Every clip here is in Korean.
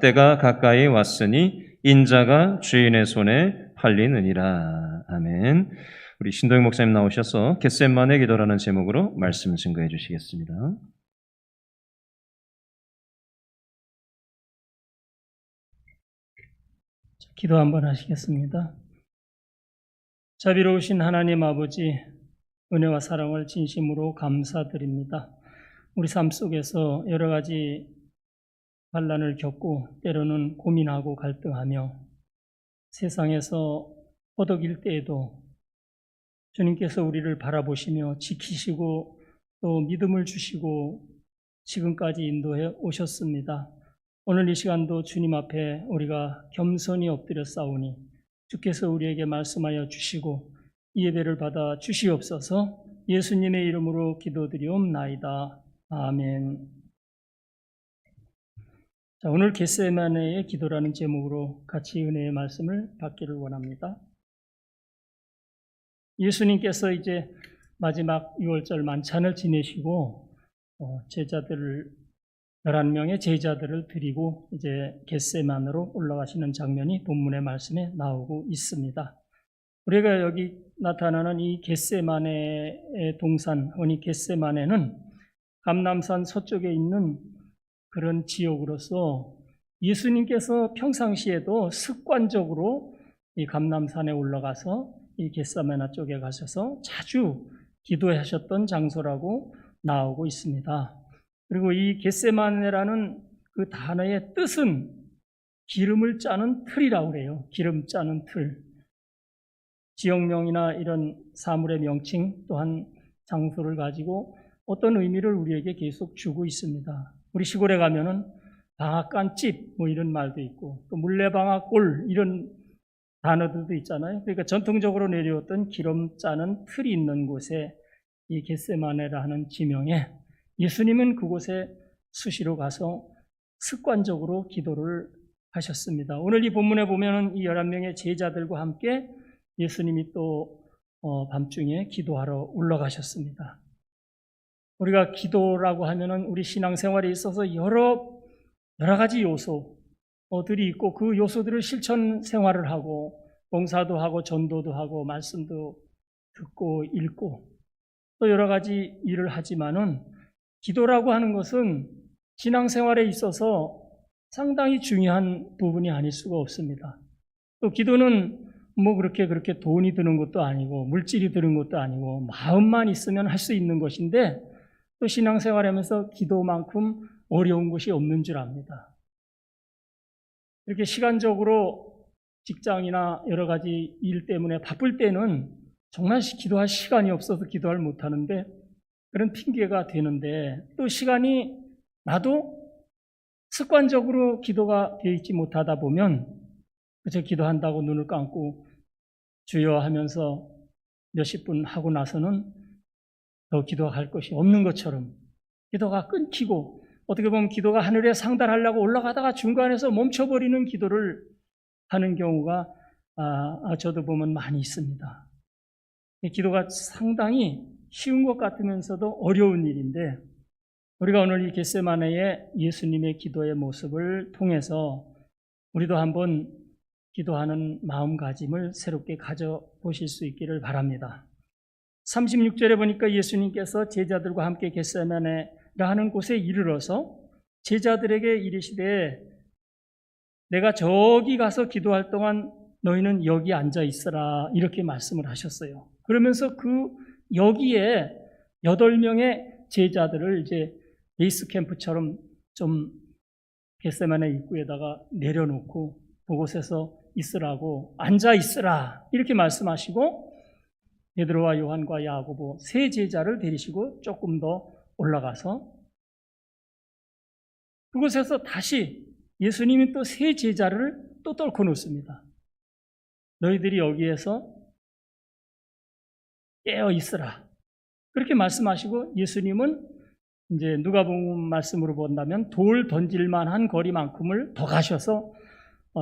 때가 가까이 왔으니 인자가 주인의 손에 팔리느니라. 아멘. 우리 신도영 목사님 나오셔서 겟셋만의 기도라는 제목으로 말씀 증거해 주시겠습니다. 기도 한번 하시겠습니다. 자비로우신 하나님 아버지, 은혜와 사랑을 진심으로 감사드립니다. 우리 삶 속에서 여러 가지 반란을 겪고 때로는 고민하고 갈등하며 세상에서 허덕일 때에도 주님께서 우리를 바라보시며 지키시고 또 믿음을 주시고 지금까지 인도해 오셨습니다. 오늘 이 시간도 주님 앞에 우리가 겸손히 엎드려 싸우니 주께서 우리에게 말씀하여 주시고 이 예배를 받아 주시옵소서. 예수님의 이름으로 기도드리옵나이다. 아멘. 자, 오늘 겟세마네의 기도라는 제목으로 같이 은혜의 말씀을 받기를 원합니다. 예수님께서 이제 마지막 6월절 만찬을 지내시고 제자들을 11명의 제자들을 드리고 이제 겟세만으로 올라가시는 장면이 본문의 말씀에 나오고 있습니다. 우리가 여기 나타나는 이 겟세마네의 동산, 이 겟세마네는 감람산 서쪽에 있는 그런 지역으로서 예수님께서 평상시에도 습관적으로 이 감람산에 올라가서 이 겟세마네 쪽에 가셔서 자주 기도하셨던 장소라고 나오고 있습니다. 그리고 이 겟세마네라는 그 단어의 뜻은 기름을 짜는 틀이라고 그래요. 기름 짜는 틀. 지역명이나 이런 사물의 명칭 또한 장소를 가지고 어떤 의미를 우리에게 계속 주고 있습니다. 우리 시골에 가면은 방앗간집 뭐 이런 말도 있고 또 물레방앗골 이런 단어들도 있잖아요. 그러니까 전통적으로 내려왔던 기름 짜는 틀이 있는 곳에 이 겟세마네라는 지명에 예수님은 그곳에 수시로 가서 습관적으로 기도를 하셨습니다. 오늘 이 본문에 보면은 이 11명의 제자들과 함께 예수님이 또 밤중에 기도하러 올라가셨습니다. 우리가 기도라고 하면은 우리 신앙생활에 있어서 여러 가지 요소들이 있고 그 요소들을 실천 생활을 하고 봉사도 하고 전도도 하고 말씀도 듣고 읽고 또 여러 가지 일을 하지만은 기도라고 하는 것은 신앙생활에 있어서 상당히 중요한 부분이 아닐 수가 없습니다. 또 기도는 뭐 그렇게 돈이 드는 것도 아니고 물질이 드는 것도 아니고 마음만 있으면 할 수 있는 것인데 또 신앙생활하면서 기도만큼 어려운 것이 없는 줄 압니다. 이렇게 시간적으로 직장이나 여러 가지 일 때문에 바쁠 때는 정말 기도할 시간이 없어서 기도를 못하는데 그런 핑계가 되는데 또 시간이 나도 습관적으로 기도가 되어 있지 못하다 보면 그저 기도한다고 눈을 감고 주여 하면서 몇십 분 하고 나서는 더 기도할 것이 없는 것처럼 기도가 끊기고 어떻게 보면 기도가 하늘에 상달하려고 올라가다가 중간에서 멈춰버리는 기도를 하는 경우가 저도 보면 많이 있습니다. 기도가 상당히 쉬운 것 같으면서도 어려운 일인데 우리가 오늘 이 겟세마네의 예수님의 기도의 모습을 통해서 우리도 한번 기도하는 마음가짐을 새롭게 가져보실 수 있기를 바랍니다. 36절에 보니까 예수님께서 제자들과 함께 겟세마네라 하는 곳에 이르러서 제자들에게 이르시되 내가 저기 가서 기도할 동안 너희는 여기 앉아 있으라 이렇게 말씀을 하셨어요. 그러면서 그 여기에 8명의 제자들을 이제 베이스 캠프처럼 좀 겟세마네 입구에다가 내려놓고 그곳에서 있으라고 앉아 있으라 이렇게 말씀하시고 베드로와 요한과 야고보 세 제자를 데리시고 조금 더 올라가서 그곳에서 다시 예수님이 또 세 제자를 또 떨궈 놓습니다. 너희들이 여기에서 깨어 있으라. 그렇게 말씀하시고 예수님은 이제 누가복음 말씀으로 본다면 돌 던질 만한 거리만큼을 더 가셔서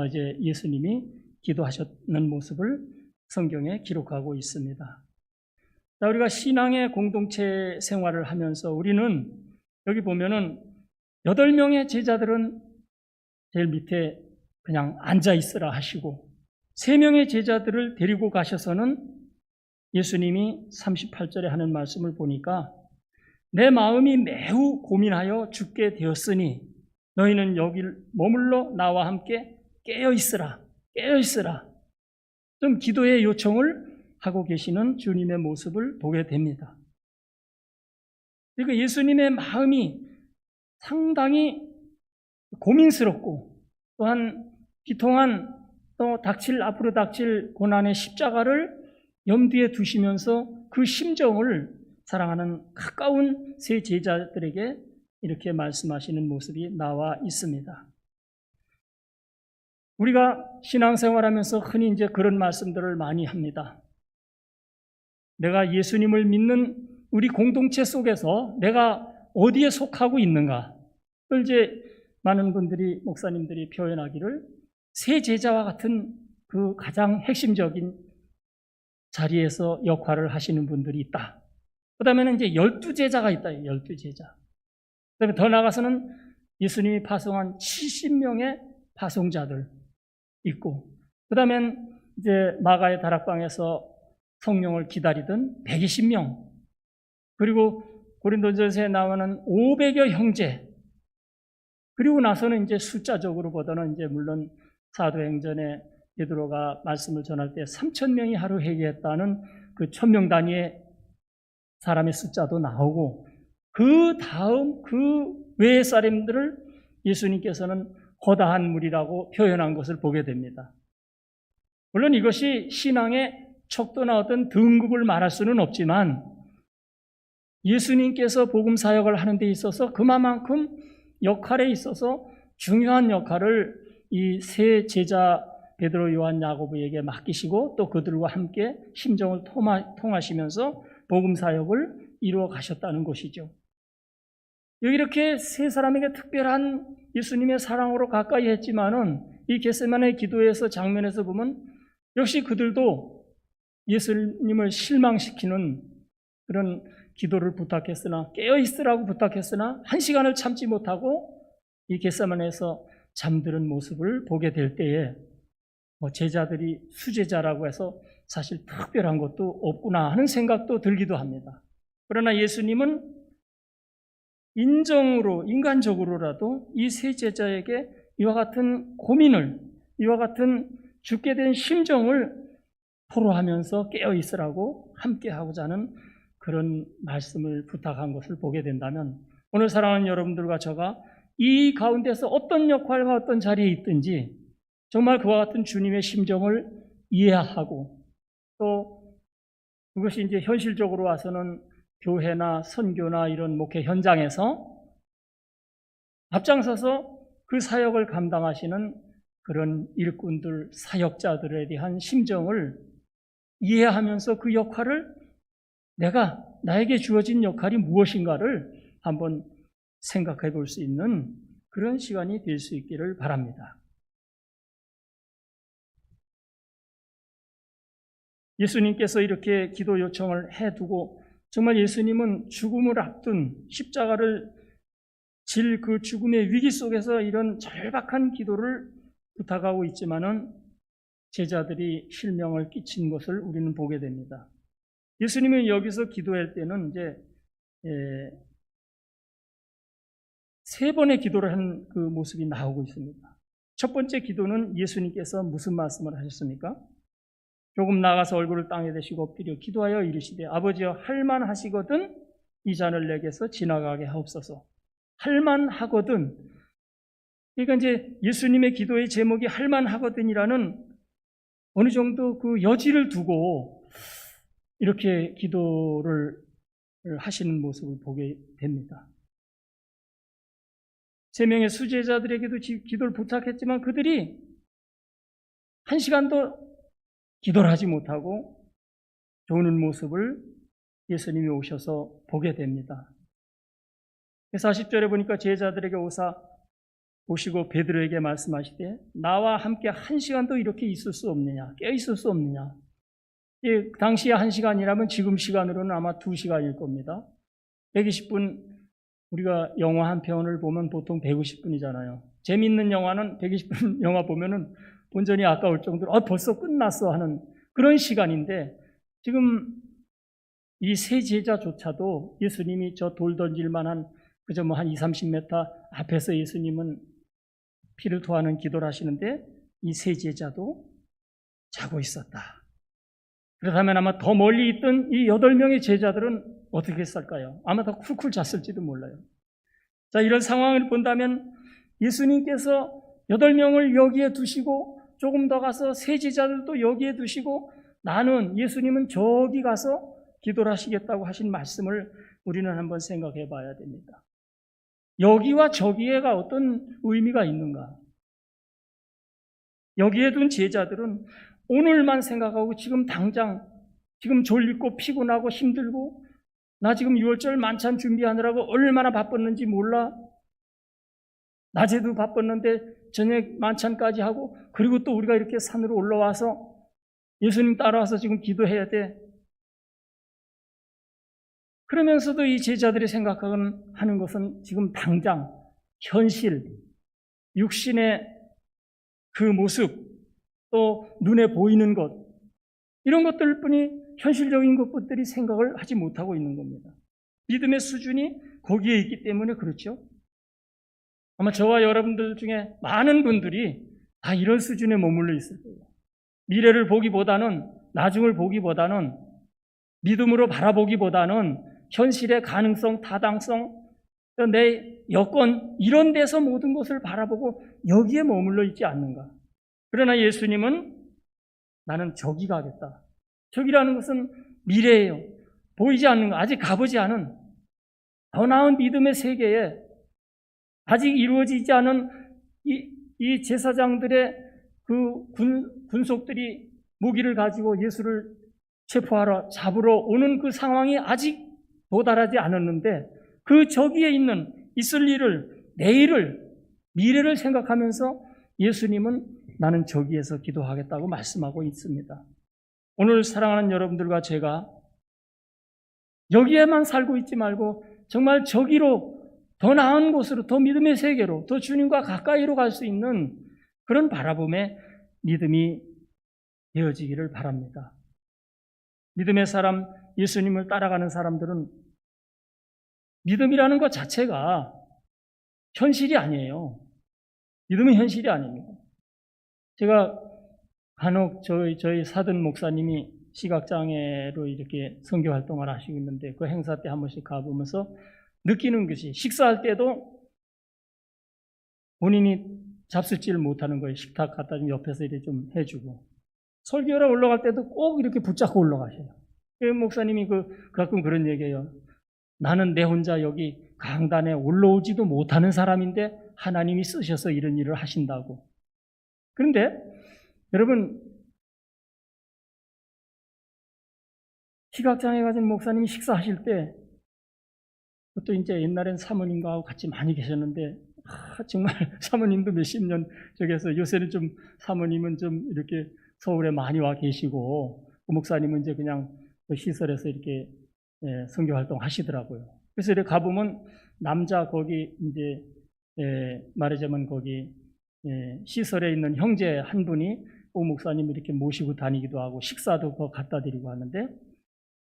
이제 예수님이 기도하셨는 모습을 성경에 기록하고 있습니다. 자, 우리가 신앙의 공동체 생활을 하면서 우리는 여기 보면은 8명의 제자들은 제일 밑에 그냥 앉아 있으라 하시고 3명의 제자들을 데리고 가셔서는 예수님이 38절에 하는 말씀을 보니까 내 마음이 매우 고민하여 죽게 되었으니 너희는 여길 머물러 나와 함께 깨어 있으라. 좀 기도의 요청을 하고 계시는 주님의 모습을 보게 됩니다. 그러니까 예수님의 마음이 상당히 고민스럽고 또한 비통한 또 앞으로 닥칠 고난의 십자가를 염두에 두시면서 그 심정을 사랑하는 가까운 세 제자들에게 이렇게 말씀하시는 모습이 나와 있습니다. 우리가 신앙생활하면서 흔히 이제 그런 말씀들을 많이 합니다. 내가 예수님을 믿는 우리 공동체 속에서 내가 어디에 속하고 있는가? 그걸 이제 많은 분들이, 목사님들이 표현하기를 세 제자와 같은 그 가장 핵심적인 자리에서 역할을 하시는 분들이 있다. 그 다음에는 이제 12제자가 있다. 12제자. 그 다음에 더 나아가서는 예수님이 파송한 70명의 파송자들 있고, 그 다음엔 이제 마가의 다락방에서 성령을 기다리던 120명, 그리고 고린도전서에 나오는 500여 형제, 그리고 나서는 이제 숫자적으로 보다는 이제 물론 사도행전에 베드로가 말씀을 전할 때 3,000명이 하루 회개했다는 그 1,000명 단위의 사람의 숫자도 나오고, 그 다음 그 외의 사람들을 예수님께서는 허다한 무리라고 표현한 것을 보게 됩니다. 물론 이것이 신앙의 척도나 어떤 등급을 말할 수는 없지만 예수님께서 복음 사역을 하는 데 있어서 그만큼 역할에 있어서 중요한 역할을 이 세 제자 베드로, 요한, 야고보에게 맡기시고 또 그들과 함께 심정을 통하시면서 복음 사역을 이루어 가셨다는 것이죠. 여기 이렇게 세 사람에게 특별한 예수님의 사랑으로 가까이 했지만은 이 겟세마네 기도에서 장면에서 보면 역시 그들도 예수님을 실망시키는 그런 기도를 부탁했으나, 깨어있으라고 부탁했으나 1시간을 참지 못하고 이 겟세마네에서 잠드는 모습을 보게 될 때에 제자들이 수제자라고 해서 사실 특별한 것도 없구나 하는 생각도 들기도 합니다. 그러나 예수님은 인정으로, 인간적으로라도 이 세 제자에게 이와 같은 고민을, 이와 같은 죽게 된 심정을 토로하면서 깨어있으라고 함께하고자 하는 그런 말씀을 부탁한 것을 보게 된다면, 오늘 사랑하는 여러분들과 저가 이 가운데서 어떤 역할과 어떤 자리에 있든지 정말 그와 같은 주님의 심정을 이해하고, 또 그것이 이제 현실적으로 와서는 교회나 선교나 이런 목회 현장에서 앞장서서 그 사역을 감당하시는 그런 일꾼들, 사역자들에 대한 심정을 이해하면서 그 역할을, 나에게 주어진 역할이 무엇인가를 한번 생각해 볼 수 있는 그런 시간이 될 수 있기를 바랍니다. 예수님께서 이렇게 기도 요청을 해두고 정말 예수님은 죽음을 앞둔 십자가를 질 그 죽음의 위기 속에서 이런 절박한 기도를 부탁하고 있지만은 제자들이 실명을 끼친 것을 우리는 보게 됩니다. 예수님이 여기서 기도할 때는 이제 3번의 기도를 한 그 모습이 나오고 있습니다. 첫 번째 기도는 예수님께서 무슨 말씀을 하셨습니까? 조금 나가서 얼굴을 땅에 대시고 엎드려 기도하여 이르시되 아버지여 할만하시거든 이 잔을 내게서 지나가게 하옵소서. 할만하거든. 그러니까 이제 예수님의 기도의 제목이 할만하거든이라는 어느 정도 그 여지를 두고 이렇게 기도를 하시는 모습을 보게 됩니다. 3명의 수제자들에게도 기도를 부탁했지만 그들이 1시간도 기도를 하지 못하고 조는 모습을 예수님이 오셔서 보게 됩니다. 40절에 보니까 제자들에게 오시고 베드로에게 말씀하시되 나와 함께 1시간도 이렇게 있을 수 없느냐, 깨어 있을 수 없느냐. 당시에 1시간이라면 지금 시간으로는 아마 2시간일 겁니다. 120분, 우리가 영화 한 편을 보면 보통 150분이잖아요. 재미있는 영화는 120분 영화 보면은 온전히 아까울 정도로 벌써 끝났어 하는 그런 시간인데, 지금 이 세 제자조차도 예수님이 저 돌 던질 만한 그저 뭐 한 20-30m 앞에서 예수님은 피를 토하는 기도를 하시는데 이 세 제자도 자고 있었다. 그렇다면 아마 더 멀리 있던 이 8명의 제자들은 어떻게 했을까요? 아마 더 쿨쿨 잤을지도 몰라요. 자, 이런 상황을 본다면 예수님께서 8명을 여기에 두시고 조금 더 가서 세 제자들도 여기에 두시고 나는, 예수님은 저기 가서 기도를 하시겠다고 하신 말씀을 우리는 한번 생각해 봐야 됩니다. 여기와 저기에가 어떤 의미가 있는가? 여기에 둔 제자들은 오늘만 생각하고 지금 당장, 지금 졸리고 피곤하고 힘들고 나 지금 6월절 만찬 준비하느라고 얼마나 바빴는지 몰라. 낮에도 바빴는데 저녁 만찬까지 하고, 그리고 또 우리가 이렇게 산으로 올라와서 예수님 따라와서 지금 기도해야 돼. 그러면서도 이 제자들이 생각하는 것은 지금 당장 현실, 육신의 그 모습, 또 눈에 보이는 것, 이런 것들 뿐이 현실적인 것들이 생각을 하지 못하고 있는 겁니다. 믿음의 수준이 거기에 있기 때문에 그렇죠. 아마 저와 여러분들 중에 많은 분들이 다 이런 수준에 머물러 있을 거예요. 미래를 보기보다는, 나중을 보기보다는, 믿음으로 바라보기보다는 현실의 가능성, 타당성, 내 여건, 이런 데서 모든 것을 바라보고 여기에 머물러 있지 않는가. 그러나 예수님은 나는 저기 가겠다. 저기라는 것은 미래예요. 보이지 않는 거, 아직 가보지 않은 더 나은 믿음의 세계에 아직 이루어지지 않은 이 제사장들의 그 군속들이 무기를 가지고 예수를 체포하러 잡으러 오는 그 상황이 아직 도달하지 않았는데, 그 저기에 있을 일을, 내일을, 미래를 생각하면서 예수님은 나는 저기에서 기도하겠다고 말씀하고 있습니다. 오늘 사랑하는 여러분들과 제가 여기에만 살고 있지 말고 정말 저기로, 더 나은 곳으로, 더 믿음의 세계로, 더 주님과 가까이로 갈 수 있는 그런 바라봄의 믿음이 되어지기를 바랍니다. 믿음의 사람, 예수님을 따라가는 사람들은 믿음이라는 것 자체가 현실이 아니에요. 믿음은 현실이 아닙니다. 제가 간혹 저희 사든 목사님이 시각장애로 이렇게 선교 활동을 하시고 있는데, 그 행사 때 한 번씩 가보면서 느끼는 것이, 식사할 때도 본인이 잡수지를 못하는 거예요. 식탁 갖다 좀 옆에서 이렇게 좀 해주고, 설교하러 올라갈 때도 꼭 이렇게 붙잡고 올라가셔요. 그 목사님이 가끔 그런 얘기해요. 나는 내 혼자 여기 강단에 올라오지도 못하는 사람인데 하나님이 쓰셔서 이런 일을 하신다고. 그런데 여러분, 시각장애 가진 목사님이 식사하실 때, 그것도 이제 옛날엔 사모님과 같이 많이 계셨는데, 정말 사모님도 몇십 년 저기서, 요새는 좀 사모님은 좀 이렇게 서울에 많이 와 계시고, 그 목사님은 이제 그냥 그 시설에서 이렇게 선교 활동 하시더라고요. 그래서 이렇게 가보면 남자 거기 이제 말하자면 거기 시설에 있는 형제 한 분이 그 목사님 이렇게 모시고 다니기도 하고 식사도 그거 갖다 드리고 하는데,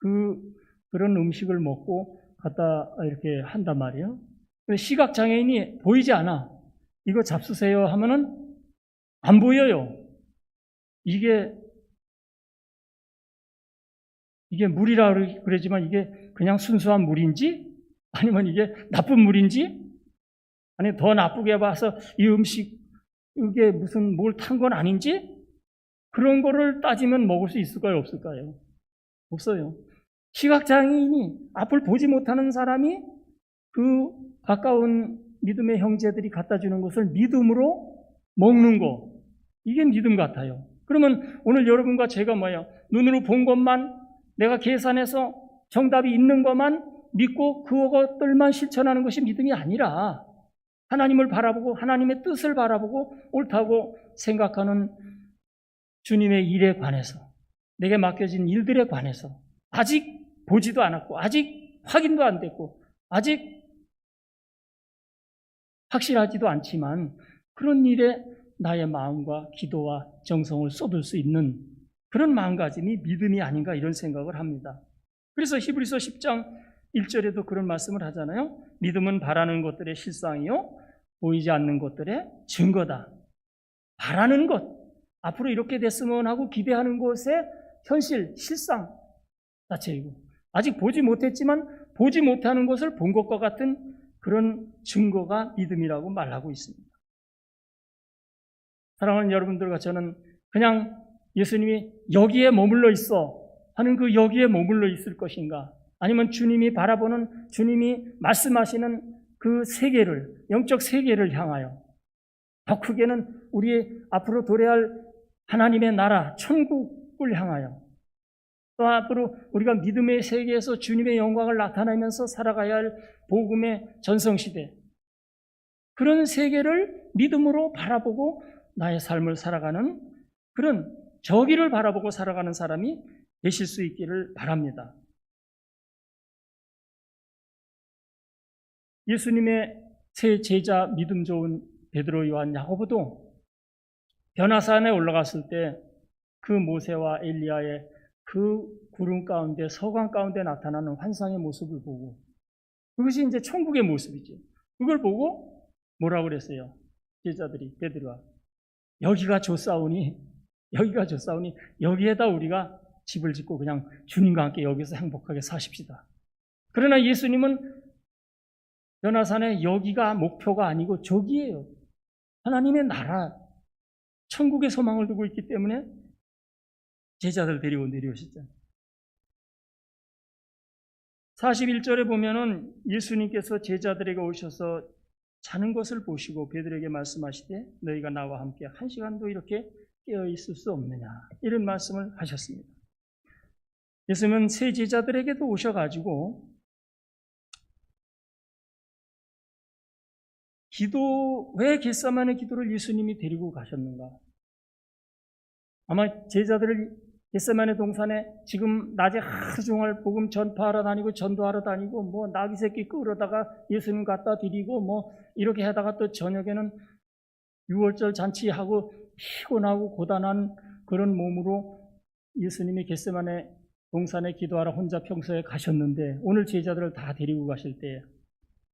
그런 음식을 먹고 갖다 이렇게 한단 말이에요. 시각장애인이 보이지 않아. 이거 잡수세요 하면은 안 보여요. 이게 물이라 그러지만 이게 그냥 순수한 물인지, 아니면 이게 나쁜 물인지, 아니 더 나쁘게 봐서 이 음식 이게 무슨 뭘 탄 건 아닌지, 그런 거를 따지면 먹을 수 있을까요, 없을까요? 없어요. 시각장애인이, 앞을 보지 못하는 사람이 그 가까운 믿음의 형제들이 갖다 주는 것을 믿음으로 먹는 거, 이게 믿음 같아요. 그러면 오늘 여러분과 제가 눈으로 본 것만, 내가 계산해서 정답이 있는 것만 믿고 그것들만 실천하는 것이 믿음이 아니라, 하나님을 바라보고 하나님의 뜻을 바라보고 옳다고 생각하는 주님의 일에 관해서, 내게 맡겨진 일들에 관해서, 아직 보지도 않았고 아직 확인도 안 됐고 아직 확실하지도 않지만 그런 일에 나의 마음과 기도와 정성을 쏟을 수 있는 그런 마음가짐이 믿음이 아닌가 이런 생각을 합니다. 그래서 히브리서 10장 1절에도 그런 말씀을 하잖아요. 믿음은 바라는 것들의 실상이요 보이지 않는 것들의 증거다. 바라는 것, 앞으로 이렇게 됐으면 하고 기대하는 것의 현실, 실상 자체이고 아직 보지 못했지만 보지 못하는 것을 본 것과 같은 그런 증거가 믿음이라고 말하고 있습니다. 사랑하는 여러분들과 저는 그냥 예수님이 여기에 머물러 있어 하는 그 여기에 머물러 있을 것인가, 아니면 주님이 바라보는, 주님이 말씀하시는 그 세계를, 영적 세계를 향하여 더 크게는 우리 앞으로 도래할 하나님의 나라, 천국을 향하여, 또 앞으로 우리가 믿음의 세계에서 주님의 영광을 나타내면서 살아가야 할 복음의 전성시대, 그런 세계를 믿음으로 바라보고 나의 삶을 살아가는 그런 저기를 바라보고 살아가는 사람이 되실 수 있기를 바랍니다. 예수님의 세 제자 믿음 좋은 베드로, 요한, 야고보도 변화산에 올라갔을 때 그 모세와 엘리야의 그 구름 가운데, 서광 가운데 나타나는 환상의 모습을 보고, 그것이 이제 천국의 모습이죠. 그걸 보고 뭐라고 그랬어요? 제자들이, 베드로가 여기가 좋사오니 여기에다 우리가 집을 짓고 그냥 주님과 함께 여기서 행복하게 사십시다. 그러나 예수님은 변화산에 여기가 목표가 아니고 저기예요. 하나님의 나라, 천국의 소망을 두고 있기 때문에 제자들 데리고 내려오셨잖아요. 41절에 보면은 예수님께서 제자들에게 오셔서 자는 것을 보시고 베드로에게 말씀하시되 너희가 나와 함께 한 시간도 이렇게 깨어 있을 수 없느냐, 이런 말씀을 하셨습니다. 예수님은 세 제자들에게도 오셔가지고 왜 겟세마네 기도를 예수님이 데리고 가셨는가? 아마 제자들을 겟세마네 동산에 지금 낮에 하루 종일 복음 전파하러 다니고 전도하러 다니고 뭐 나귀 새끼 끌어다가 예수님 갖다 드리고 뭐 이렇게 하다가 또 저녁에는 6월절 잔치하고 피곤하고 고단한 그런 몸으로 예수님이 겟세마네 동산에 기도하러 혼자 평소에 가셨는데, 오늘 제자들을 다 데리고 가실 때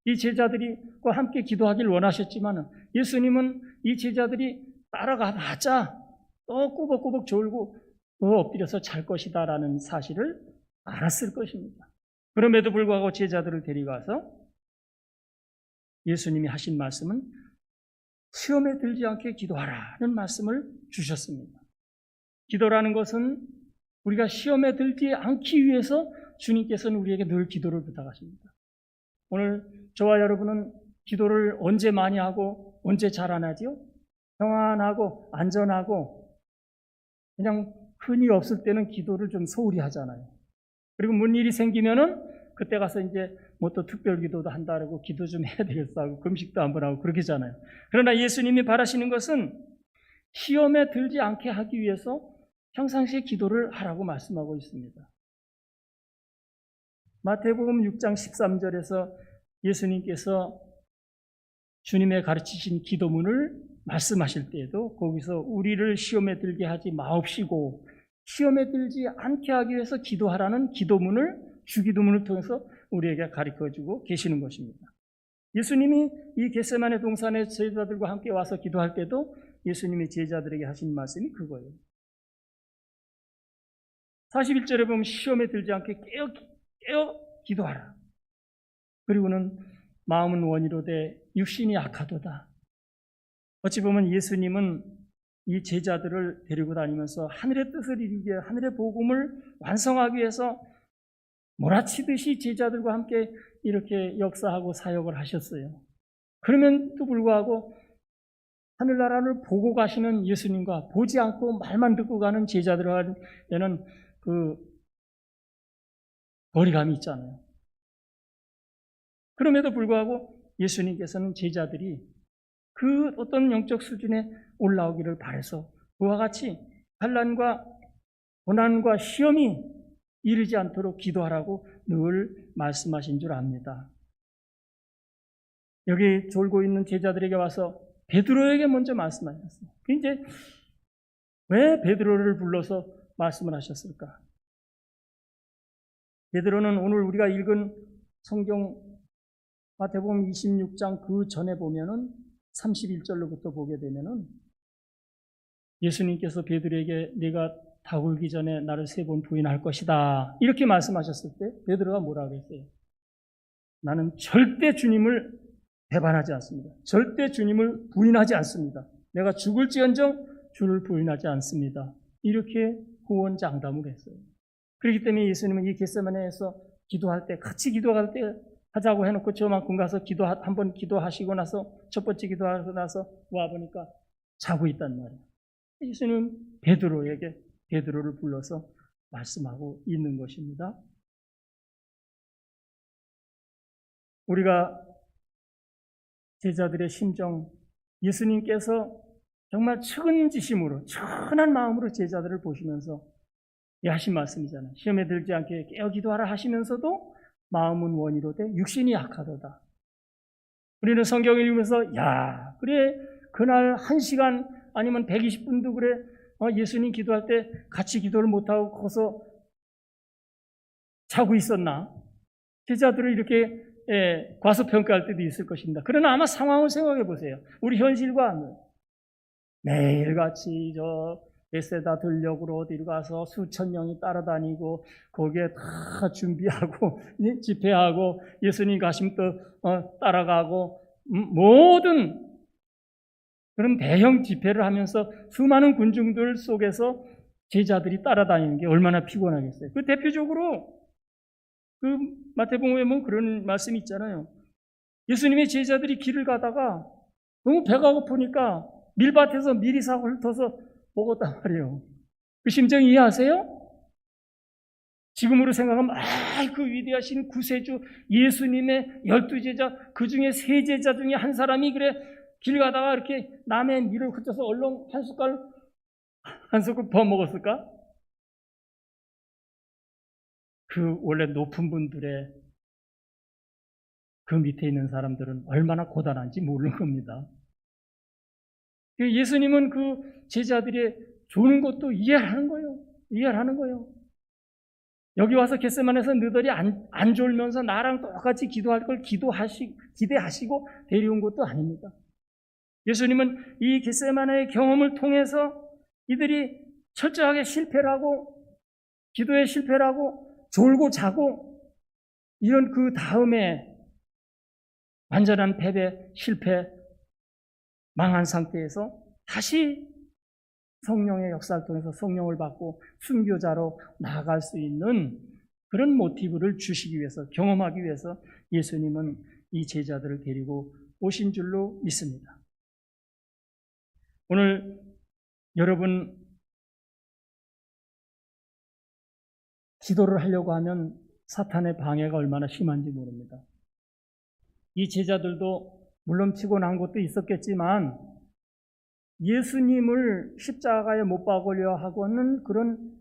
이 제자들과 함께 기도하길 원하셨지만 예수님은 이 제자들이 따라가봤자 또 꾸벅꾸벅 졸고 또 엎드려서 잘 것이다라는 사실을 알았을 것입니다. 그럼에도 불구하고 제자들을 데려가서 예수님이 하신 말씀은 시험에 들지 않게 기도하라는 말씀을 주셨습니다. 기도라는 것은 우리가 시험에 들지 않기 위해서 주님께서는 우리에게 늘 기도를 부탁하십니다. 오늘 저와 여러분은 기도를 언제 많이 하고 언제 잘 안 하지요? 평안하고 안전하고 그냥 큰일 없을 때는 기도를 좀 소홀히 하잖아요. 그리고 뭔 일이 생기면은 그때 가서 이제 뭐 또 특별 기도도 한다고 기도 좀 해야 되겠어 하고 금식도 한번 하고 그렇게 하잖아요. 그러나 예수님이 바라시는 것은 시험에 들지 않게 하기 위해서 평상시에 기도를 하라고 말씀하고 있습니다. 마태복음 6장 13절에서 예수님께서 주님의 가르치신 기도문을 말씀하실 때에도 거기서 우리를 시험에 들게 하지 마옵시고 시험에 들지 않게 하기 위해서 기도하라는 기도문을, 주기도문을 통해서 우리에게 가르쳐주고 계시는 것입니다. 예수님이 이 겟세마네 동산에 제자들과 함께 와서 기도할 때도 예수님이 제자들에게 하신 말씀이 그거예요. 41절에 보면 시험에 들지 않게 깨어 기도하라. 그리고는 마음은 원이로되 육신이 약하도다. 어찌 보면 예수님은 이 제자들을 데리고 다니면서 하늘의 뜻을 이루기 위해, 하늘의 복음을 완성하기 위해서 몰아치듯이 제자들과 함께 이렇게 역사하고 사역을 하셨어요. 그럼에도 불구하고 하늘나라를 보고 가시는 예수님과 보지 않고 말만 듣고 가는 제자들과는 그 거리감이 있잖아요. 그럼에도 불구하고 예수님께서는 제자들이 그 어떤 영적 수준에 올라오기를 바라서 그와 같이 환난과 고난과 시험이 이르지 않도록 기도하라고 늘 말씀하신 줄 압니다. 여기 졸고 있는 제자들에게 와서 베드로에게 먼저 말씀하셨어요. 그 이제 왜 베드로를 불러서 말씀을 하셨을까? 베드로는 오늘 우리가 읽은 성경 마태복음 26장 그 전에 보면은 31절로부터 보게 되면은 예수님께서 베드로에게 네가 다 울기 전에 나를 3번 부인할 것이다. 이렇게 말씀하셨을 때 베드로가 뭐라 그랬어요? 나는 절대 주님을 배반하지 않습니다. 절대 주님을 부인하지 않습니다. 내가 죽을지언정 주를 부인하지 않습니다. 이렇게 구원장담을 했어요. 그렇기 때문에 예수님은 이 겟세마네에서 기도할 때 같이 기도할 때 하자고 해놓고 저만큼 가서 한번 기도하시고 나서 첫 번째 기도하고 나서 와보니까 자고 있단 말이에요. 예수님은 베드로를 불러서 말씀하고 있는 것입니다. 우리가 제자들의 심정, 예수님께서 정말 측은지심으로 천한 마음으로 제자들을 보시면서 하신 말씀이잖아요. 시험에 들지 않게 깨어 기도하라 하시면서도 마음은 원이로되 육신이 약하도다. 우리는 성경을 읽으면서 그래 그날 1시간 아니면 120분도 그래 예수님 기도할 때 같이 기도를 못하고 거기서 자고 있었나? 제자들을 이렇게 과소평가할 때도 있을 것입니다. 그러나 아마 상황을 생각해 보세요. 우리 현실과 매일같이 베세다 들녘으로 어디로 가서 수천 명이 따라다니고 거기에 다 준비하고 집회하고 예수님 가시면 또 따라가고 모든 그런 대형 집회를 하면서 수많은 군중들 속에서 제자들이 따라다니는 게 얼마나 피곤하겠어요. 그 대표적으로 그 마태복음에 보면 그런 말씀이 있잖아요. 예수님의 제자들이 길을 가다가 너무 배가 고프니까 밀밭에서 미리 사고 훑어서 먹었단 말이에요. 그 심정 이해하세요? 지금으로 생각하면 그 위대하신 구세주 예수님의 12제자 그 중에 3제자 중에 한 사람이 그래 길 가다가 이렇게 남의 밀을 흩어서 얼른 한 숟갈 더 먹었을까? 그 원래 높은 분들의 그 밑에 있는 사람들은 얼마나 고단한지 모르는 겁니다. 예수님은 그 제자들의 조는 것도 이해하는 거예요. 여기 와서 겟세마네에서 너희들이 안 졸면서 나랑 똑같이 기도할 걸 기대하시고 데려온 것도 아닙니다. 예수님은 이 겟세마네의 경험을 통해서 이들이 철저하게 실패를 하고 기도에 실패를 하고 졸고 자고 이런 그 다음에 완전한 패배, 실패, 망한 상태에서 다시 성령의 역사를 통해서 성령을 받고 순교자로 나아갈 수 있는 그런 모티브를 주시기 위해서, 경험하기 위해서 예수님은 이 제자들을 데리고 오신 줄로 믿습니다. 오늘 여러분 기도를 하려고 하면 사탄의 방해가 얼마나 심한지 모릅니다. 이 제자들도 물론 피곤한 것도 있었겠지만 예수님을 십자가에 못 박으려 하고는 그런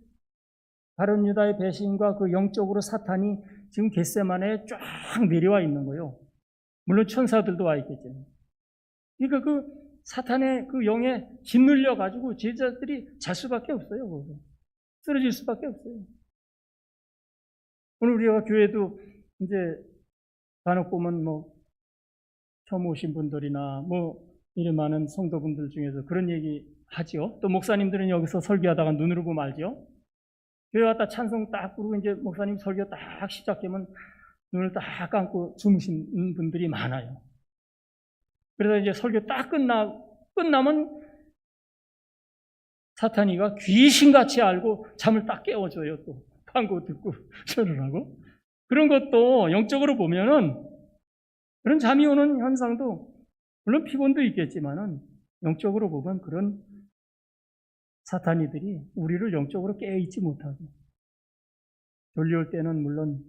다른 유다의 배신과 그 영적으로 사탄이 지금 겟세마네에 쫙 내려와 있는 거예요. 물론 천사들도 와 있겠죠. 그러니까 그 사탄의 그 영에 짓눌려 가지고 제자들이 잘 수밖에 없어요. 거기서. 쓰러질 수밖에 없어요. 오늘 우리가 교회도 이제 간혹 보면 처음 오신 분들이나 이런 많은 성도분들 중에서 그런 얘기 하지요. 또 목사님들은 여기서 설교하다가 눈으로 보면 알죠. 교회 왔다 찬송 딱 부르고 이제 목사님 설교 딱 시작하면 눈을 딱 감고 주무신 분들이 많아요. 그래서 이제 설교 딱 끝나면 사탄이가 귀신같이 알고 잠을 딱 깨워줘요. 또 광고 듣고 절을 하고 그런 것도 영적으로 보면은 그런 잠이 오는 현상도 물론 피곤도 있겠지만은 영적으로 보면 그런 사탄이들이 우리를 영적으로 깨어있지 못하고 졸려올 때는 물론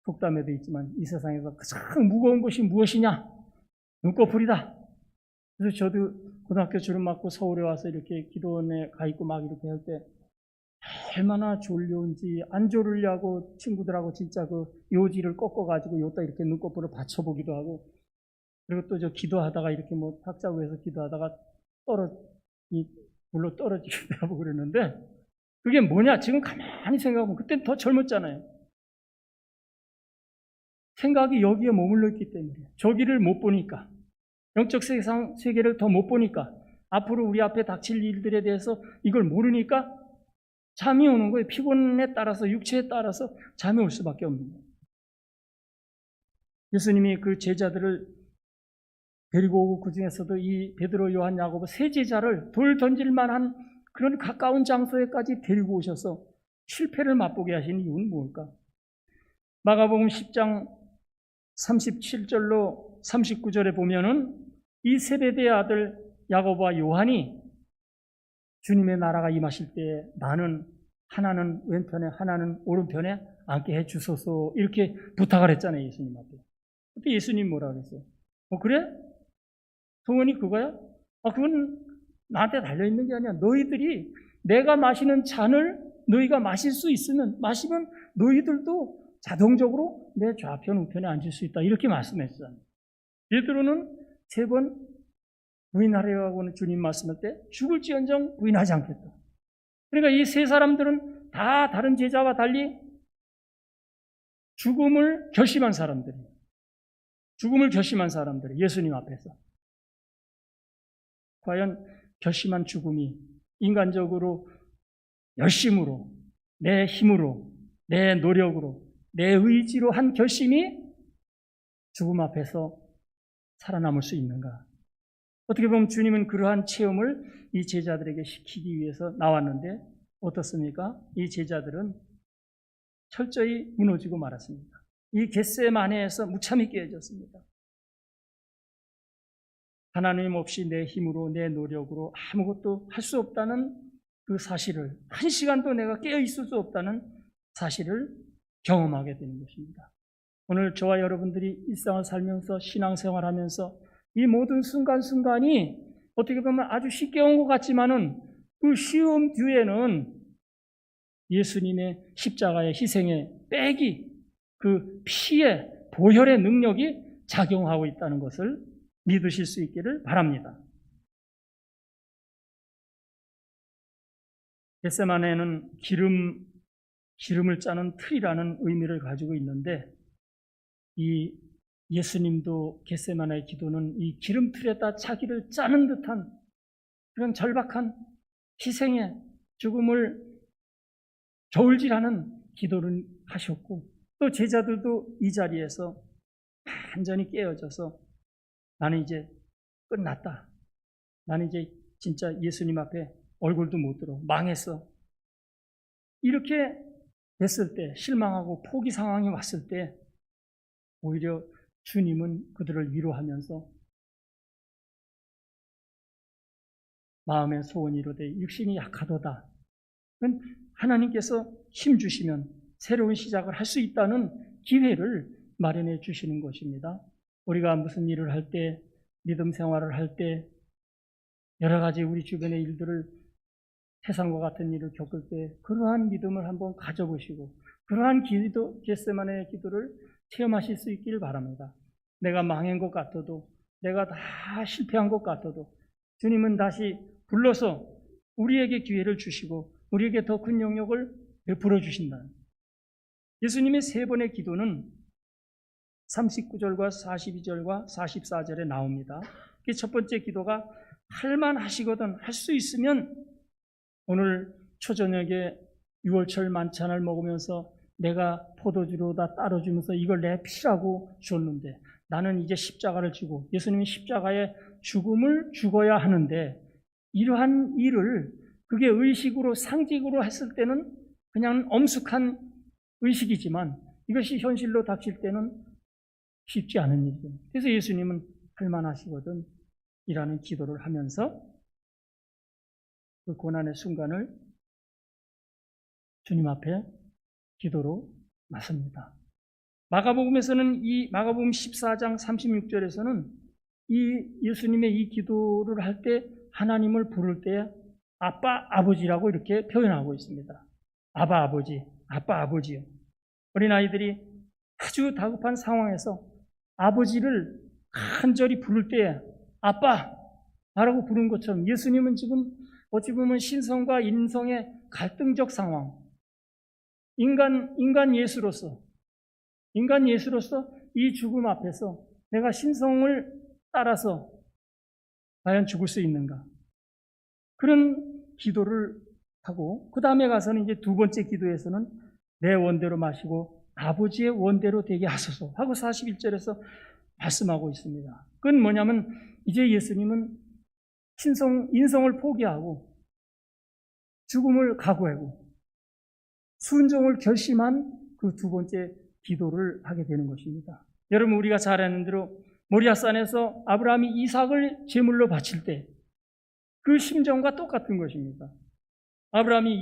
속담에도 있지만 이 세상에서 가장 무거운 것이 무엇이냐? 눈꺼풀이다. 그래서 저도 고등학교 졸업 맞고 서울에 와서 이렇게 기도원에 가 있고 막 이렇게 할 때 얼마나 졸려온지 안 졸으려고 친구들하고 진짜 그 요지를 꺾어가지고 요따 이렇게 눈꺼풀을 받쳐보기도 하고 그리고 또 저 기도하다가 이렇게 뭐 탁자위에서 기도하다가 물로 떨어지기도 하고 그랬는데 그게 뭐냐? 지금 가만히 생각하면 그때는 더 젊었잖아요. 생각이 여기에 머물러 있기 때문에 저기를 못 보니까 영적 세계를 더 못 보니까 앞으로 우리 앞에 닥칠 일들에 대해서 이걸 모르니까 잠이 오는 거예요. 피곤에 따라서 육체에 따라서 잠이 올 수밖에 없는 거예요. 예수님이 그 제자들을 데리고 오고 그 중에서도 이 베드로, 요한, 야고보 세 제자를 돌 던질 만한 그런 가까운 장소에까지 데리고 오셔서 실패를 맛보게 하신 이유는 뭘까? 마가복음 10장 37절로 39절에 보면은 이 세베대의 아들 야고보와 요한이 주님의 나라가 임하실 때 나는 하나는 왼편에 하나는 오른편에 앉게 해 주소서 이렇게 부탁을 했잖아요. 예수님 앞에. 그때 예수님 뭐라 그랬어요? 그래? 소원이 그거야? 그건 나한테 달려있는 게 아니야. 너희들이 내가 마시는 잔을 너희가 마실 수 있으면 마시면 너희들도 자동적으로 내 좌편 우편에 앉을 수 있다. 이렇게 말씀했어요. 베드로는 3번 부인하려고 하는 주님 말씀할 때 죽을지언정 부인하지 않겠다. 그러니까 이 세 사람들은 다 다른 제자와 달리 죽음을 결심한 사람들이에요. 죽음을 결심한 사람들이에요. 예수님 앞에서. 과연 결심한 죽음이 인간적으로 열심으로, 내 힘으로, 내 노력으로, 내 의지로 한 결심이 죽음 앞에서 살아남을 수 있는가? 어떻게 보면 주님은 그러한 체험을 이 제자들에게 시키기 위해서 나왔는데 어떻습니까? 이 제자들은 철저히 무너지고 말았습니다. 이 겟세마네에서 무참히 깨어졌습니다. 하나님 없이 내 힘으로 내 노력으로 아무것도 할 수 없다는 그 사실을 한 시간도 내가 깨어 있을 수 없다는 사실을 경험하게 되는 것입니다. 오늘 저와 여러분들이 일상을 살면서 신앙생활하면서 이 모든 순간순간이 어떻게 보면 아주 쉽게 온 것 같지만은 그 쉬움 뒤에는 예수님의 십자가의 희생의 빽이 그 피의 보혈의 능력이 작용하고 있다는 것을 믿으실 수 있기를 바랍니다. 겟세마네는 기름을 짜는 틀이라는 의미를 가지고 있는데 이 예수님도 겟세마네의 기도는 이 기름틀에다 자기를 짜는 듯한 그런 절박한 희생의 죽음을 저울질하는 기도를 하셨고 또 제자들도 이 자리에서 완전히 깨어져서 나는 이제 끝났다. 나는 이제 진짜 예수님 앞에 얼굴도 못 들어. 망했어. 이렇게 됐을 때 실망하고 포기 상황이 왔을 때 오히려 주님은 그들을 위로하면서 마음의 소원이 이루되 육신이 약하도다. 하나님께서 힘 주시면 새로운 시작을 할 수 있다는 기회를 마련해 주시는 것입니다. 우리가 무슨 일을 할 때, 믿음 생활을 할 때, 여러 가지 우리 주변의 일들을 세상과 같은 일을 겪을 때 그러한 믿음을 한번 가져보시고 그러한 기도, 겟세마네의 기도를 체험하실 수 있기를 바랍니다. 내가 망한 것 같아도 내가 다 실패한 것 같아도 주님은 다시 불러서 우리에게 기회를 주시고 우리에게 더 큰 영역을 베풀어 주신다는 예수님의 3번의 기도는 39절과 42절과 44절에 나옵니다. 첫 번째 기도가 할만하시거든 할 수 있으면 오늘 초저녁에 6월절 만찬을 먹으면서 내가 포도주로 다 따라주면서 이걸 내 피라고 줬는데 나는 이제 십자가를 지고 예수님이 십자가의 죽음을 죽어야 하는데 이러한 일을 그게 의식으로 상징으로 했을 때는 그냥 엄숙한 의식이지만 이것이 현실로 닥칠 때는 쉽지 않은 일이죠. 그래서 예수님은 할만하시거든 이라는 기도를 하면서 그 고난의 순간을 주님 앞에 기도로 맞습니다. 마가복음에서는 이 마가복음 14장 36절에서는 이 예수님의 이 기도를 할 때 하나님을 부를 때 아빠 아버지라고 이렇게 표현하고 있습니다. 아바 아버지, 아빠 아버지요. 어린아이들이 아주 다급한 상황에서 아버지를 간절히 부를 때 아빠! 라고 부른 것처럼 예수님은 지금 어찌 보면 신성과 인성의 갈등적 상황, 인간 예수로서 이 죽음 앞에서 내가 신성을 따라서 과연 죽을 수 있는가? 그런 기도를 하고 그 다음에 가서는 이제 두 번째 기도에서는 내 원대로 마시고 아버지의 원대로 되게 하소서 하고 41절에서 말씀하고 있습니다. 그건 뭐냐면 이제 예수님은 인성을 포기하고 죽음을 각오하고 순종을 결심한 그 두 번째 기도를 하게 되는 것입니다. 여러분, 우리가 잘 아는 대로 모리아산에서 아브라함이 이삭을 제물로 바칠 때 그 심정과 똑같은 것입니다. 아브라함이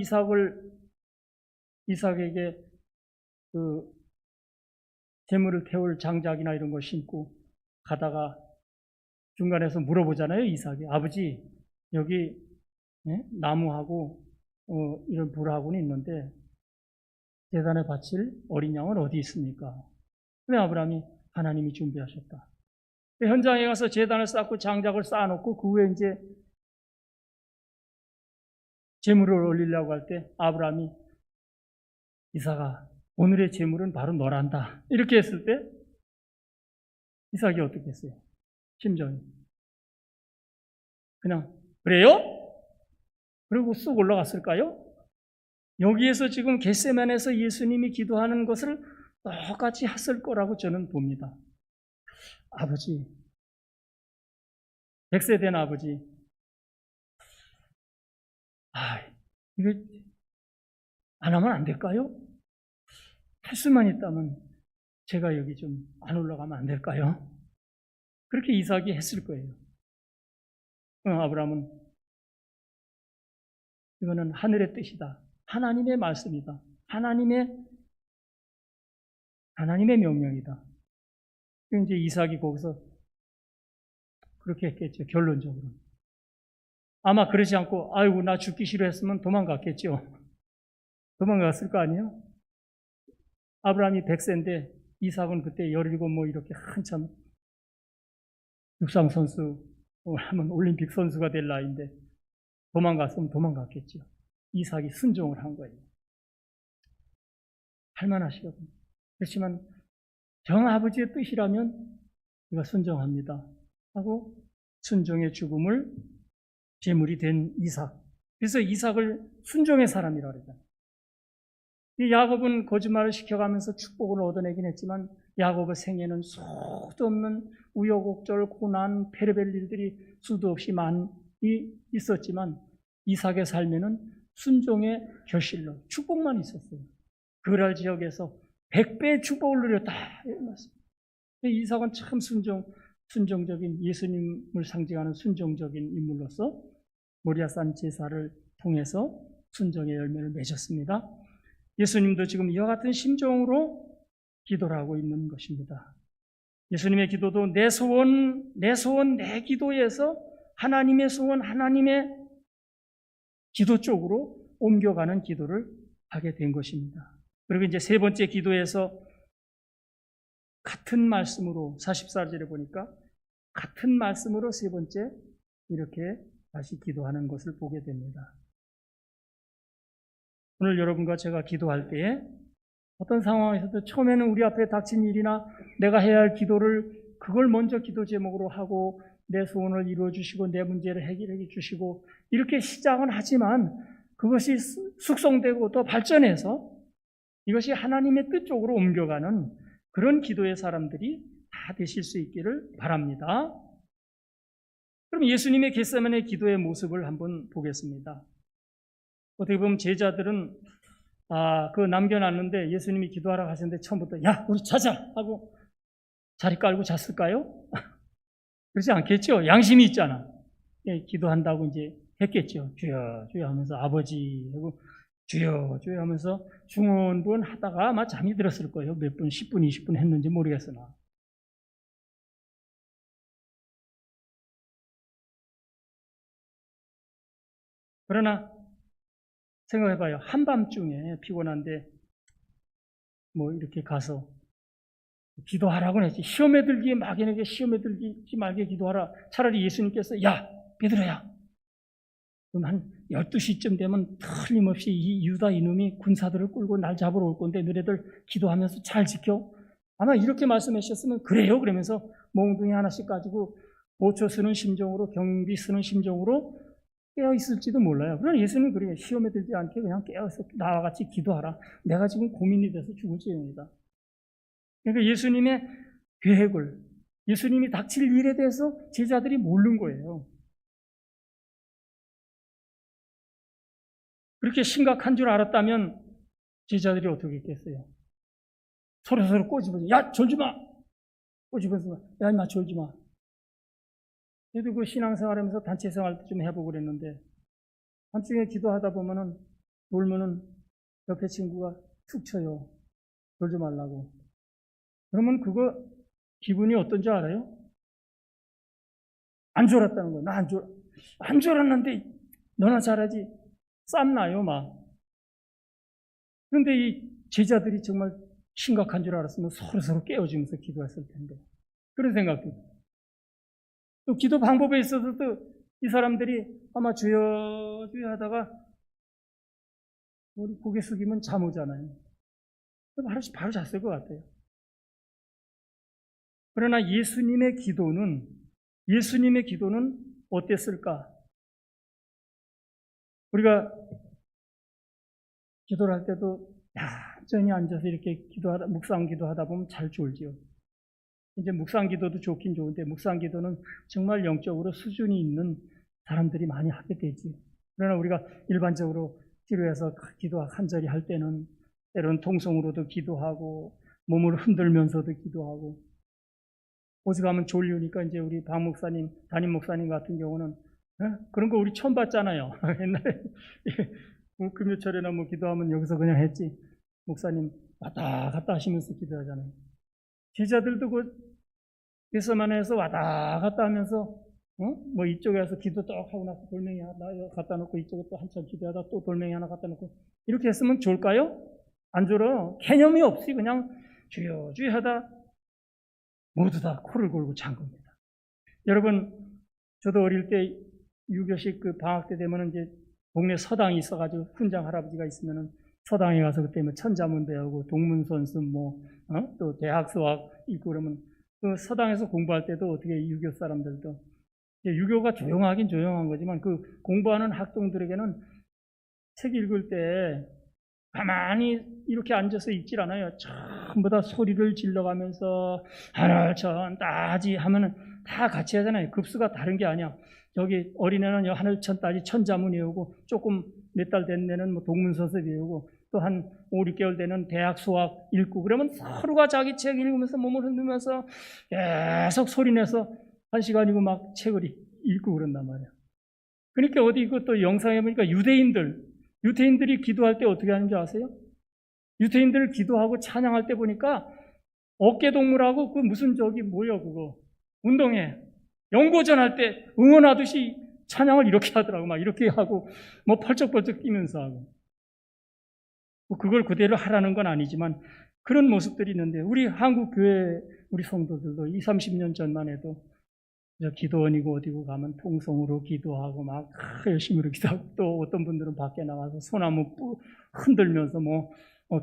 이삭에게 그 제물을 태울 장작이나 이런 걸 심고 가다가 중간에서 물어보잖아요. 이삭이, 아버지 여기 나무하고 이런 불하고는 있는데 제단에 바칠 어린 양은 어디 있습니까? 근데 아브라함이 하나님이 준비하셨다. 현장에 가서 제단을 쌓고 장작을 쌓아놓고 그 후에 이제 제물을 올리려고 할 때 아브라함이 이삭아, 오늘의 제물은 바로 너란다. 이렇게 했을 때 이삭이 어떻게 했어요? 심정이. 그냥 그래요? 그리고 쑥 올라갔을까요? 여기에서 지금 겟세마네에서 예수님이 기도하는 것을 똑같이 했을 거라고 저는 봅니다. 아버지, 100세 된 아버지, 이거 안 하면 안 될까요? 할 수만 있다면 제가 여기 좀 안 올라가면 안 될까요? 그렇게 이삭이 했을 거예요. 아브라함은 이거는 하늘의 뜻이다. 하나님의 말씀이다. 하나님의 명령이다. 이제 이삭이 거기서 그렇게 했겠죠. 결론적으로. 아마 그러지 않고 아이고 나 죽기 싫어했으면 도망갔겠죠. 도망갔을 거 아니에요? 아브라함이 100세인데 이삭은 그때 17 뭐 이렇게 한참 육상 선수 하면 올림픽 선수가 될 나이인데 도망갔으면 도망갔겠죠. 이삭이 순종을 한 거예요. 할만하시거든요. 그렇지만 정 아버지의 뜻이라면 내가 순종합니다 하고 순종의 죽음을 제물이 된 이삭. 그래서 이삭을 순종의 사람이라고 그러잖아요. 야곱은 거짓말을 시켜가면서 축복을 얻어내긴 했지만 야곱의 생애는 수도 없는 우여곡절, 고난, 페르벨 일들이 수도 없이 많이 있었지만 이삭의 삶에는 순종의 결실로 축복만 있었어요. 그랄 지역에서 100배의 축복을 누렸다. 이삭은 참 순종적인 예수님을 상징하는 순종적인 인물로서 모리아산 제사를 통해서 순종의 열매를 맺었습니다. 예수님도 지금 이와 같은 심정으로 기도를 하고 있는 것입니다. 예수님의 기도도 내 소원, 내 기도에서 하나님의 소원, 하나님의 기도 쪽으로 옮겨가는 기도를 하게 된 것입니다. 그리고 이제 세 번째 기도에서 같은 말씀으로 44절에 보니까 같은 말씀으로 세 번째 이렇게 다시 기도하는 것을 보게 됩니다. 오늘 여러분과 제가 기도할 때에 어떤 상황에서도 처음에는 우리 앞에 닥친 일이나 내가 해야 할 기도를 그걸 먼저 기도 제목으로 하고 내 소원을 이루어 주시고 내 문제를 해결해 주시고 이렇게 시작은 하지만 그것이 숙성되고 또 발전해서 이것이 하나님의 뜻 쪽으로 옮겨가는 그런 기도의 사람들이 다 되실 수 있기를 바랍니다. 그럼 예수님의 겟세마네 기도의 모습을 한번 보겠습니다. 어떻게 보면 제자들은 그거 남겨놨는데 예수님이 기도하라고 하셨는데 처음부터 야 우리 자자 하고 자리 깔고 잤을까요? 그렇지 않겠죠. 양심이 있잖아. 예, 기도한다고 이제 했겠죠. 주여 주여 하면서 아버지 하고 주여 주여 하면서 중언부언 하다가 아마 잠이 들었을 거예요. 몇 분, 10분, 20분 했는지 모르겠으나. 그러나 생각해봐요. 한밤중에 피곤한데 뭐 이렇게 가서 기도하라고는 했지. 시험에 들기에 막연하게 시험에 들지 말게 기도하라. 차라리 예수님께서 야 베드로야 그럼 한 12시쯤 되면 틀림없이 이 유다 이놈이 군사들을 끌고 날 잡으러 올 건데 너네들 기도하면서 잘 지켜. 아마 이렇게 말씀하셨으면 그래요 그러면서 몽둥이 하나씩 가지고 보초 쓰는 심정으로 경비 쓰는 심정으로 깨어 있을지도 몰라요. 그러나 예수님은 그래요. 시험에 들지 않게 그냥 깨어서 나와 같이 기도하라. 내가 지금 고민이 돼서 죽을지입니다. 그러니까 예수님의 계획을 예수님이 닥칠 일에 대해서 제자들이 모르는 거예요. 그렇게 심각한 줄 알았다면 제자들이 어떻게 했겠어요? 서로 꼬집어서 야 졸지 마! 꼬집어서 야 임마 졸지 마. 저도 그 신앙생활하면서 단체 생활도 좀 해보고 그랬는데 한중에 기도하다 보면은 놀면은 옆에 친구가 툭 쳐요. 졸지 말라고. 그러면 그거 기분이 어떤지 알아요? 안 졸았다는 거예요. 나 안 졸았는데 너나 잘하지. 쌈나요 막. 그런데 이 제자들이 정말 심각한 줄 알았으면 서로 깨워주면서 기도했을 텐데 그런 생각도. 또 기도 방법에 있어서도 이 사람들이 아마 주여 주여 하다가 우리 고개 숙이면 잠 오잖아요. 바로 잤을 것 같아요. 그러나 예수님의 기도는 어땠을까? 우리가 기도를 할 때도 얌전히 앉아서 이렇게 묵상 기도하다 보면 잘 졸지요. 이제 묵상 기도도 좋긴 좋은데 묵상 기도는 정말 영적으로 수준이 있는 사람들이 많이 하게 되지. 그러나 우리가 일반적으로 기도해서 기도 간절히 할 때는 때로는 통성으로도 기도하고 몸을 흔들면서도 기도하고 오죽하면 졸리니까 이제 우리 박 목사님, 담임 목사님 같은 경우는 그런 거 우리 처음 봤잖아요. 옛날에 금요철에나 뭐 기도하면 여기서 그냥 했지. 목사님 왔다 갔다 하시면서 기도하잖아요. 제자들도 그 겟세마네에서 왔다 갔다 하면서 뭐 이쪽에 와서 기도 딱 하고 나서 돌멩이 하나 갖다 놓고 이쪽에 또 한참 기도하다 또 돌멩이 하나 갖다 놓고 이렇게 했으면 좋을까요? 안 졸어. 개념이 없이 그냥 주여 주여 하다 모두 다 코를 골고 잔 겁니다. 여러분, 저도 어릴 때 유교식 그 방학 때 되면 이제 동네 서당이 있어가지고 훈장 할아버지가 있으면은 서당에 가서 그때 뭐 천자문 배우고 동문선수 또 대학 수학 읽고 그러면 그 서당에서 공부할 때도 어떻게 유교 사람들도 유교가 조용하긴 조용한 거지만 그 공부하는 학동들에게는 책 읽을 때 가만히 이렇게 앉아서 읽질 않아요. 전부 다 소리를 질러가면서 하늘천 따지 하면은 다 같이 하잖아요. 급수가 다른 게 아니야. 저기 어린애는 하늘천 따지 천자문 외우고 조금 몇 달 된 애는 뭐 동문서서 외우고 또 한 5, 6개월 되는 대학 수학 읽고 그러면 서로가 자기 책 읽으면서 몸을 흔들면서 계속 소리내서 1시간이고 막 책을 읽고 그런단 말이야. 그러니까 어디 이것도 영상에 보니까 유대인들이 기도할 때 어떻게 하는지 아세요? 유대인들 기도하고 찬양할 때 보니까 어깨동무라고 그 무슨 그거 운동회 연고전 할 때 응원하듯이 찬양을 이렇게 하더라고. 막 이렇게 하고 뭐 펄쩍펄쩍 뛰면서 하고 뭐 그걸 그대로 하라는 건 아니지만 그런 모습들이 있는데 우리 한국 교회 우리 성도들도 20, 30년 전만 해도 기도원이고 어디고 가면 통성으로 기도하고 막 열심히 기도하고 또 어떤 분들은 밖에 나가서 소나무 흔들면서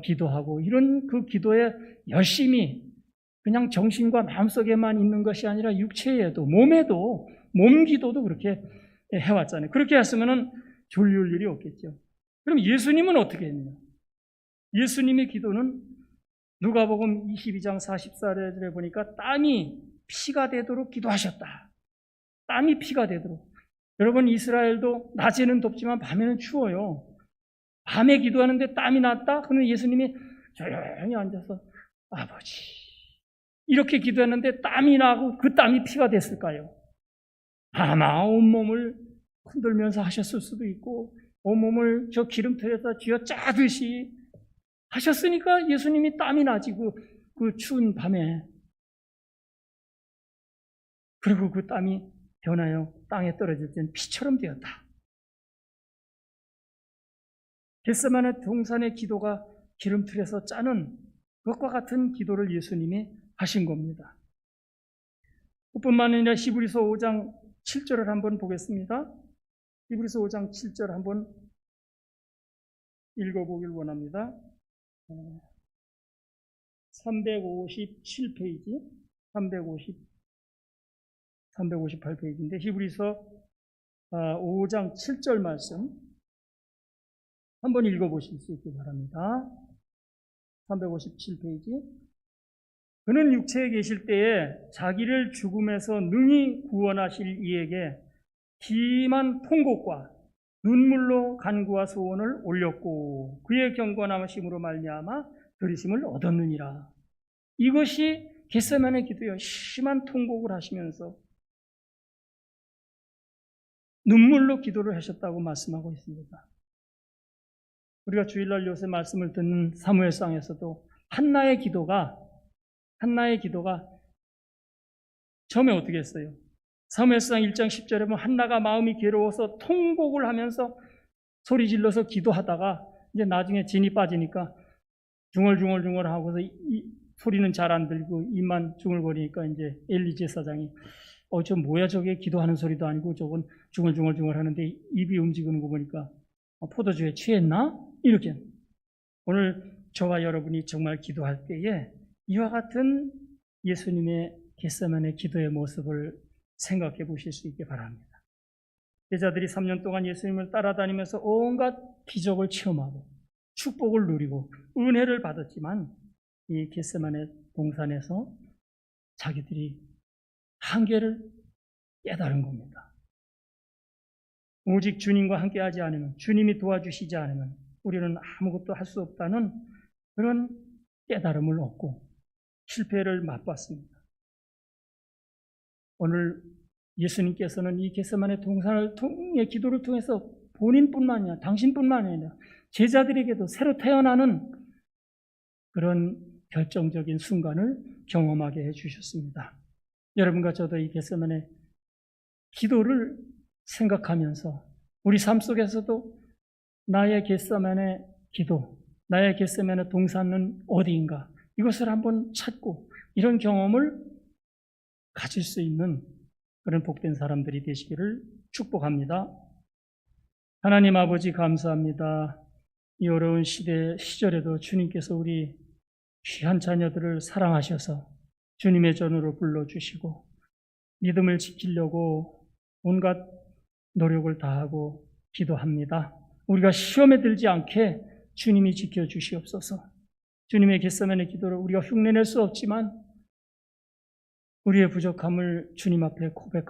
기도하고 이런 그 기도에 열심히 그냥 정신과 마음속에만 있는 것이 아니라 육체에도 몸에도 몸 기도도 그렇게 해왔잖아요. 그렇게 했으면 졸릴 일이 없겠죠. 그럼 예수님은 어떻게 했느냐? 예수님의 기도는 누가복음 22장 44절에 보니까 땀이 피가 되도록 기도하셨다. 땀이 피가 되도록. 여러분 이스라엘도 낮에는 덥지만 밤에는 추워요. 밤에 기도하는데 땀이 났다? 그러면 예수님이 조용히 앉아서 아버지 이렇게 기도했는데 땀이 나고 그 땀이 피가 됐을까요? 아마 온몸을 흔들면서 하셨을 수도 있고 온몸을 저 기름틀에서 쥐어 짜듯이 하셨으니까 예수님이 땀이 나지 그 추운 밤에. 그리고 그 땀이 변하여 땅에 떨어질 땐 피처럼 되었다. 겟세마네 동산의 기도가 기름틀에서 짜는 것과 같은 기도를 예수님이 하신 겁니다. 그뿐만 아니라 히브리서 5장 7절을 한번 보겠습니다. 히브리서 5장 7절 한번 읽어보길 원합니다. 357페이지, 358페이지인데 히브리서 5장 7절 말씀 한번 읽어보실 수 있기 바랍니다. 357페이지. 그는 육체에 계실 때에 자기를 죽음에서 능히 구원하실 이에게 심한 통곡과 눈물로 간구와 소원을 올렸고 그의 경건하심으로 말미암아 들으심을 얻었느니라. 이것이 겟세마네 기도요. 심한 통곡을 하시면서 눈물로 기도를 하셨다고 말씀하고 있습니다. 우리가 주일날 요새 말씀을 듣는 사무엘상에서도 한나의 기도가 처음에 어떻게 했어요? 사무엘상 1장 10절에 보면 한나가 마음이 괴로워서 통곡을 하면서 소리 질러서 기도하다가 이제 나중에 진이 빠지니까 중얼중얼 하고서 소리는 잘 안 들고 입만 중얼거리니까 이제 엘리 제사장이 저 뭐야 저게 기도하는 소리도 아니고 저건 중얼중얼 하는데 입이 움직이는 거 보니까 포도주에 취했나? 이렇게. 오늘 저와 여러분이 정말 기도할 때에 이와 같은 예수님의 겟세마네 기도의 모습을 생각해 보실 수 있기 바랍니다. 제자들이 3년 동안 예수님을 따라다니면서 온갖 기적을 체험하고 축복을 누리고 은혜를 받았지만 이 겟세마네 동산에서 자기들이 한계를 깨달은 겁니다. 오직 주님과 함께하지 않으면, 주님이 도와주시지 않으면 우리는 아무것도 할 수 없다는 그런 깨달음을 얻고 실패를 맛봤습니다. 오늘 예수님께서는 이 겟세마네 동산을 통해 기도를 통해서 본인뿐만 아니라 당신뿐만 아니라 제자들에게도 새로 태어나는 그런 결정적인 순간을 경험하게 해주셨습니다. 여러분과 저도 이 겟세마네 기도를 생각하면서 우리 삶 속에서도 나의 겟세마네 기도, 나의 겟세마네 동산은 어디인가 이것을 한번 찾고 이런 경험을 가질 수 있는 그런 복된 사람들이 되시기를 축복합니다. 하나님 아버지 감사합니다. 이 어려운 시절에도 주님께서 우리 귀한 자녀들을 사랑하셔서 주님의 전으로 불러주시고 믿음을 지키려고 온갖 노력을 다하고 기도합니다. 우리가 시험에 들지 않게 주님이 지켜주시옵소서. 주님의 겟세마네 기도를 우리가 흉내낼 수 없지만 우리의 부족함을 주님 앞에 고백합니다.